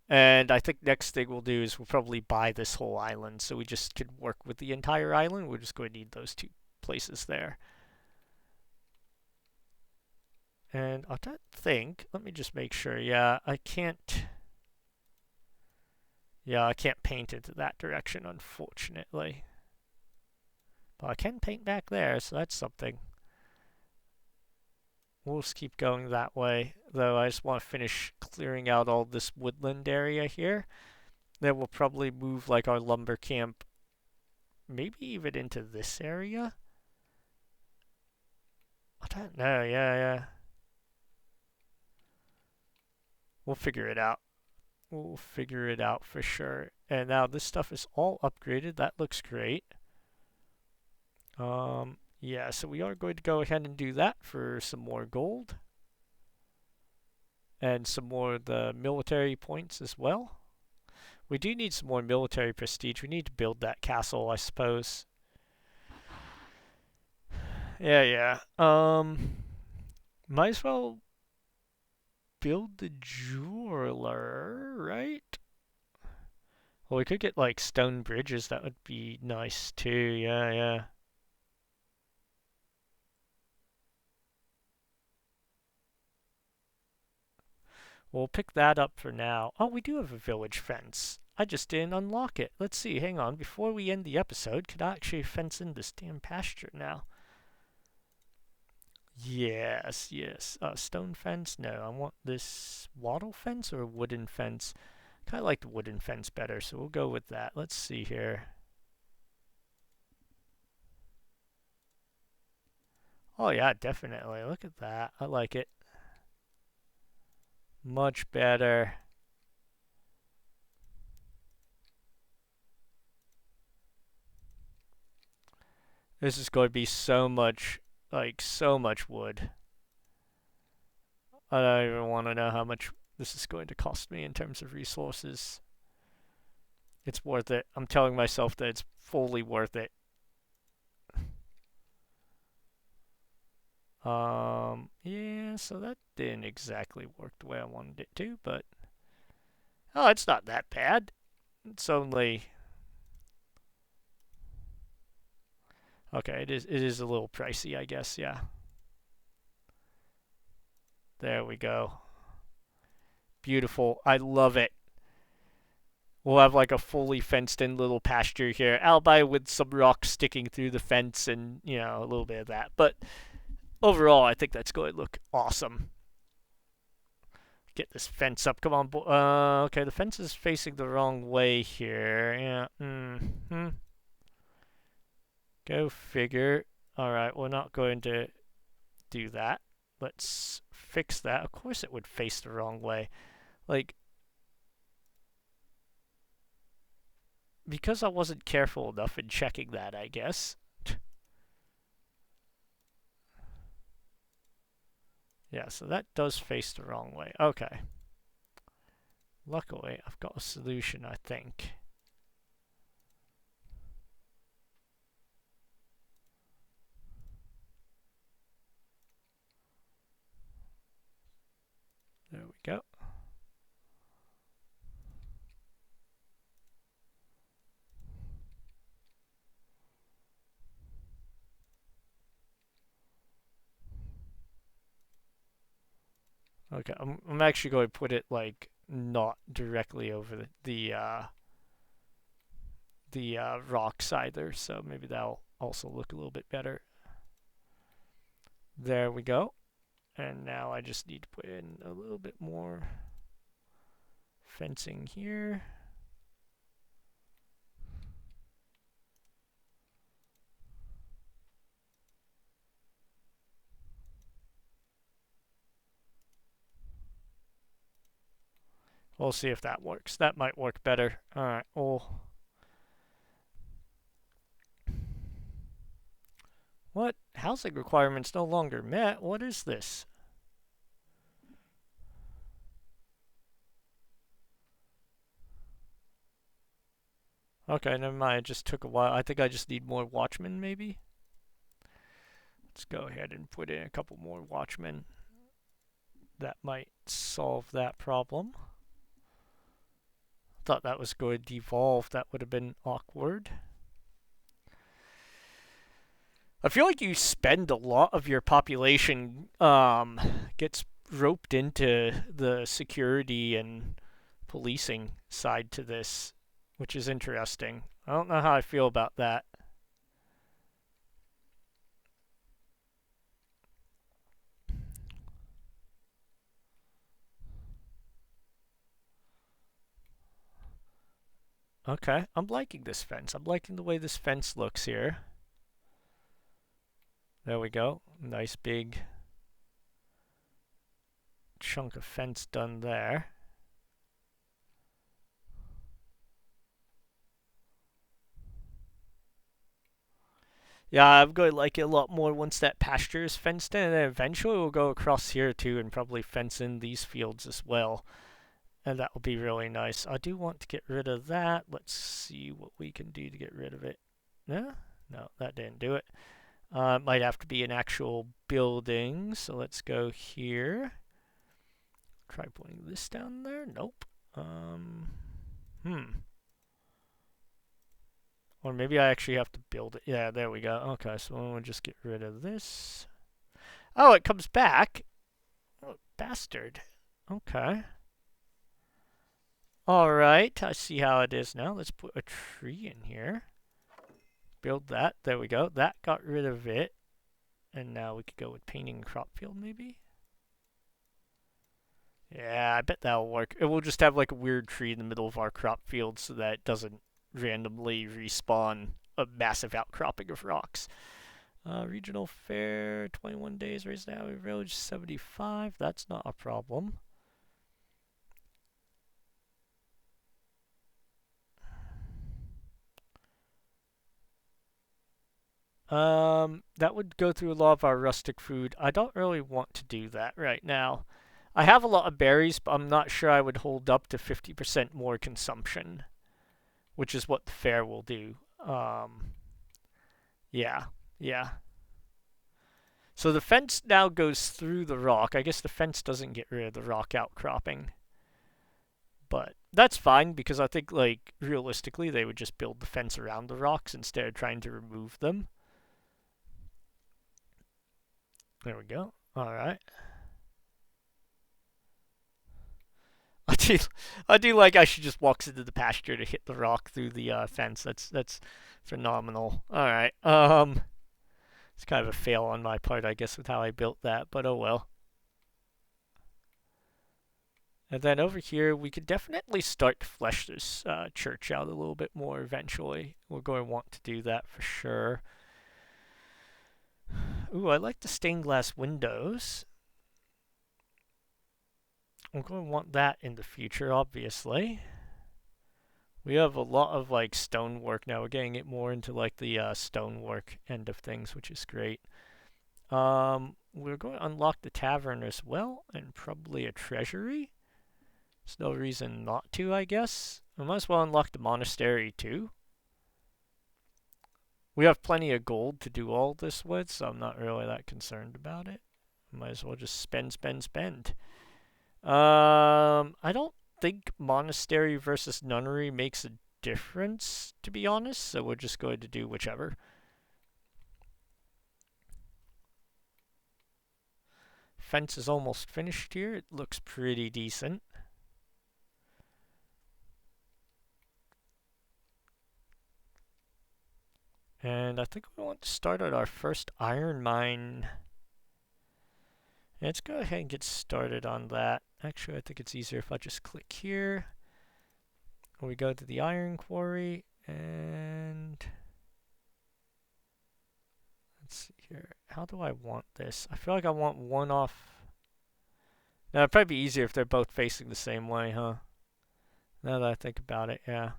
And I think next thing we'll do is we'll probably buy this whole island so we just can work with the entire island. We're just going to need those two places there. And I don't think, let me just make sure. Yeah, I can't. Yeah, I can't paint into that direction, unfortunately. But I can paint back there, so that's something. We'll just keep going that way, though I just want to finish clearing out all this woodland area here. Then we'll probably move like our lumber camp, maybe even into this area. I don't know, yeah. We'll figure it out. We'll figure it out for sure. And now this stuff is all upgraded. That looks great. Yeah, so we are going to go ahead and do that for some more gold. And some more of the military points as well. We do need some more military prestige. We need to build that castle, I suppose. Yeah. Might as well build the jeweler, right? Well, we could get like stone bridges. That would be nice too. Yeah. We'll pick that up for now. Oh, we do have a village fence. I just didn't unlock it. Let's see. Hang on. Before we end the episode, could I actually fence in this damn pasture now? Yes. Stone fence? No, I want this wattle fence or wooden fence. Kind of like the wooden fence better, so we'll go with that. Let's see here. Oh yeah, definitely. Look at that. I like it. Much better. This is going to be so much, like, so much wood. I don't even want to know how much this is going to cost me in terms of resources. It's worth it. I'm telling myself that it's fully worth it. Yeah, so that didn't exactly work the way I wanted it to, but... Oh, it's not that bad. It's only... Okay, it is a little pricey, I guess, yeah. There we go. Beautiful. I love it. We'll have like a fully fenced in little pasture here, albeit with some rocks sticking through the fence and, a little bit of that. But overall, I think that's going to look awesome. Get this fence up. Come on. Okay, the fence is facing the wrong way here. Yeah. Go figure. Alright, we're not going to do that. Let's fix that. Of course it would face the wrong way. Like, because I wasn't careful enough in checking that, I guess. Yeah, so that does face the wrong way. Okay. Luckily, I've got a solution, I think. There we go. Okay, I'm actually going to put it like not directly over the rocks either, so maybe that'll also look a little bit better. There we go. And now I just need to put in a little bit more fencing here. We'll see if that works. That might work better. Alright, well. What? Housing requirements no longer met? What is this? Okay, never mind. It just took a while. I think I just need more watchmen, maybe? Let's go ahead and put in a couple more watchmen. That might solve that problem. Thought that was going to devolve. That would have been awkward. I feel like you spend a lot of your population gets roped into the security and policing side to this, which is interesting. I don't know how I feel about that. Okay, I'm liking this fence. I'm liking the way this fence looks here. There we go. Nice big chunk of fence done there. Yeah, I'm going to like it a lot more once that pasture is fenced in, and then eventually we'll go across here too and probably fence in these fields as well. And that will be really nice. I do want to get rid of that. Let's see what we can do to get rid of it. No, that didn't do it. Might have to be an actual building. So let's go here. Try putting this down there. Nope. Or maybe I actually have to build it. Yeah, there we go. Okay, so we'll just get rid of this. Oh, it comes back. Oh, bastard. Okay. Alright, I see how it is now. Let's put a tree in here. Build that. There we go. That got rid of it. And now we could go with painting crop field, maybe? Yeah, I bet that'll work. It will just have like a weird tree in the middle of our crop field so that it doesn't randomly respawn a massive outcropping of rocks. Regional fair, 21 days, raised now, village 75. That's not a problem. That would go through a lot of our rustic food. I don't really want to do that right now. I have a lot of berries, but I'm not sure I would hold up to 50% more consumption, which is what the fair will do. Yeah, yeah. So the fence now goes through the rock. I guess the fence doesn't get rid of the rock outcropping. But that's fine because I think, like, realistically, they would just build the fence around the rocks instead of trying to remove them. There we go. Alright. I do like how she just walks into the pasture to hit the rock through the fence. That's phenomenal. Alright. It's kind of a fail on my part, I guess, with how I built that, but oh well. And then over here, we could definitely start to flesh this church out a little bit more eventually. We're going to want to do that for sure. Ooh, I like the stained glass windows. I'm going to want that in the future, obviously. We have a lot of like stonework now. We're getting it more into like the stonework end of things, which is great. We're going to unlock the tavern as well, and probably a treasury. There's no reason not to, I guess. We might as well unlock the monastery too. We have plenty of gold to do all this with, so I'm not really that concerned about it. Might as well just spend, spend, spend. I don't think monastery versus nunnery makes a difference, to be honest, so we're just going to do whichever. fence is almost finished here. It looks pretty decent. And I think we want to start at our first iron mine. Let's go ahead and get started on that. Actually, I think it's easier if I just click here. We go to the iron quarry, and let's see here. How do I want this? I feel like I want one off. Now, it'd probably be easier if they're both facing the same way, huh? Now that I think about it, yeah.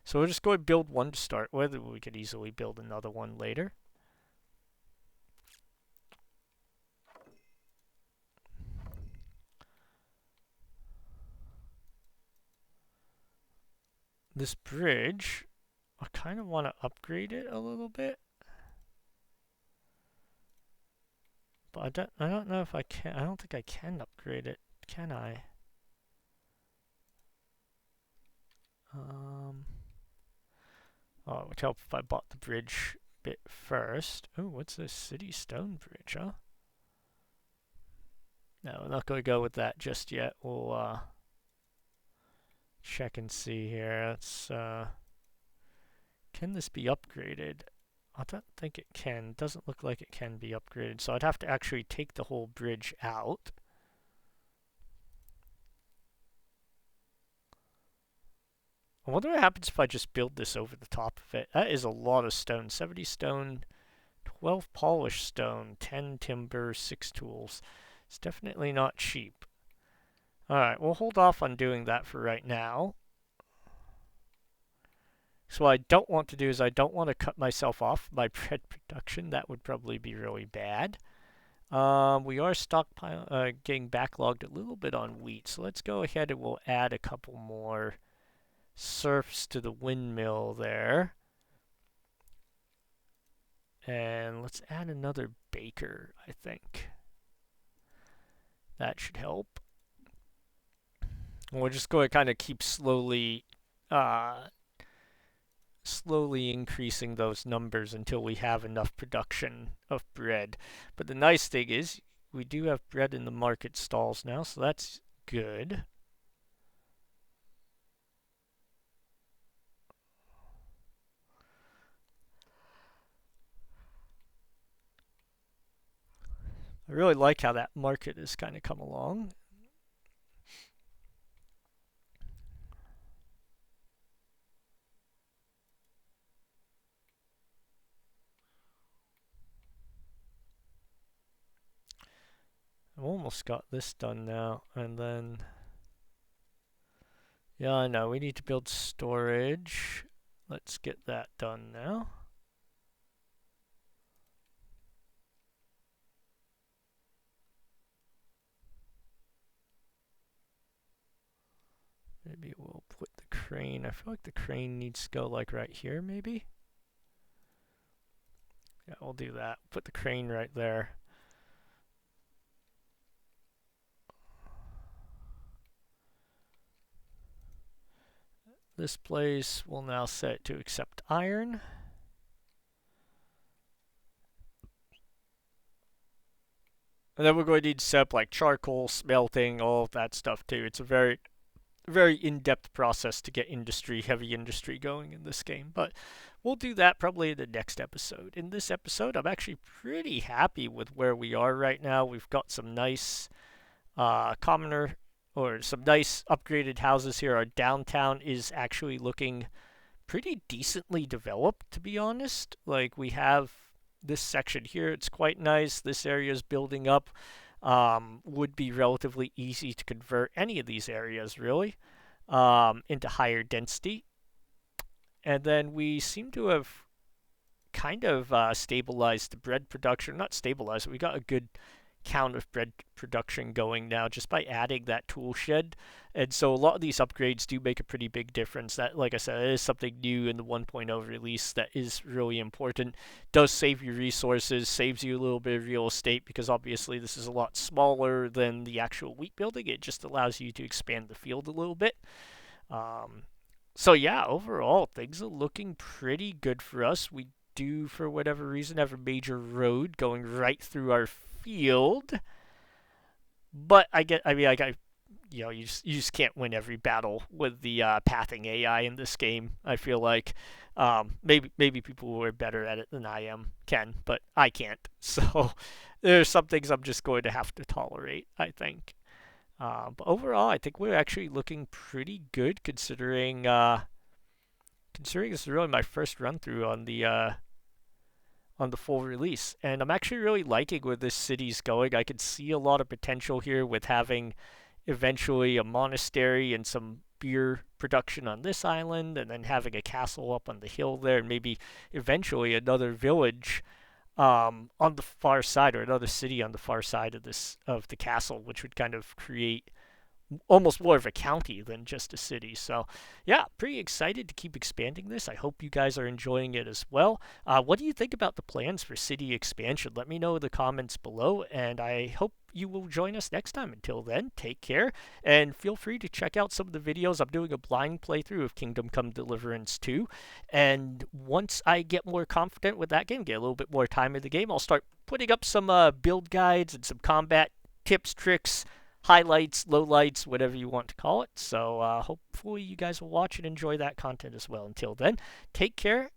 So we'll just go and build one to start with. We could easily build another one later. This bridge, I kind of want to upgrade it a little bit. But I don't know if I can. I don't think I can upgrade it. Can I? Oh, it would help if I bought the bridge bit first. Oh, what's this? City Stone Bridge, huh? No, we're not going to go with that just yet. We'll check and see here. Let's can this be upgraded? I don't think it can. Doesn't look like it can be upgraded. So I'd have to actually take the whole bridge out. I wonder what happens if I just build this over the top of it. That is a lot of stone. 70 stone, 12 polished stone, 10 timber, 6 tools. It's definitely not cheap. Alright, we'll hold off on doing that for right now. So what I don't want to do is I don't want to cut myself off my bread production. That would probably be really bad. We are getting backlogged a little bit on wheat. So let's go ahead and we'll add a couple more serfs to the windmill there. And let's add another baker, I think. That should help. We're just going to kind of keep slowly increasing those numbers until we have enough production of bread. But the nice thing is we do have bread in the market stalls now, so that's good. I really like how that market has kind of come along. I've almost got this done now, and then yeah, I know we need to build storage. Let's get that done now. Maybe we'll put the crane. I feel like the crane needs to go like right here, maybe. Yeah, we'll do that. Put the crane right there. This place will now set to accept iron. And then we're going to need to set up like charcoal, smelting, all of that stuff too. It's a very in-depth process to get heavy industry going in this game. But we'll do that probably in the next episode. In this episode, I'm actually pretty happy with where we are right now. We've got some nice some nice upgraded houses here. Our downtown is actually looking pretty decently developed, to be honest. Like, we have this section here, it's quite nice. This area is building up. Would be relatively easy to convert any of these areas, really, into higher density. And then we seem to have kind of stabilized the bread production. Not stabilized, we got a good count of bread production going now just by adding that tool shed. And so a lot of these upgrades do make a pretty big difference. That, like I said, is something new in the 1.0 release that is really important. Does save you resources, saves you a little bit of real estate, because obviously this is a lot smaller than the actual wheat building. It just allows you to expand the field a little bit. So yeah, overall things are looking pretty good for us. We do, for whatever reason, have a major road going right through our field. But I mean, like you just can't win every battle with the pathing AI in this game. I feel like maybe people who are better at it than I am can, but I can't. So there's some things I'm just going to have to tolerate, I think. But overall, I think we're actually looking pretty good considering this is really my first run through on the full release. And I'm actually really liking where this city's going. I can see a lot of potential here with having eventually a monastery and some beer production on this island, and then having a castle up on the hill there, and maybe eventually another village on the far side, or another city on the far side of the castle, which would kind of create almost more of a county than just a city. So, yeah, pretty excited to keep expanding this. I hope you guys are enjoying it as well. What do you think about the plans for city expansion? Let me know in the comments below, and I hope you will join us next time. Until then, take care, and feel free to check out some of the videos. I'm doing a blind playthrough of Kingdom Come Deliverance 2, and once I get more confident with that game, get a little bit more time in the game, I'll start putting up some build guides and some combat tips, tricks, highlights, lowlights, whatever you want to call it. So hopefully you guys will watch and enjoy that content as well. Until then, take care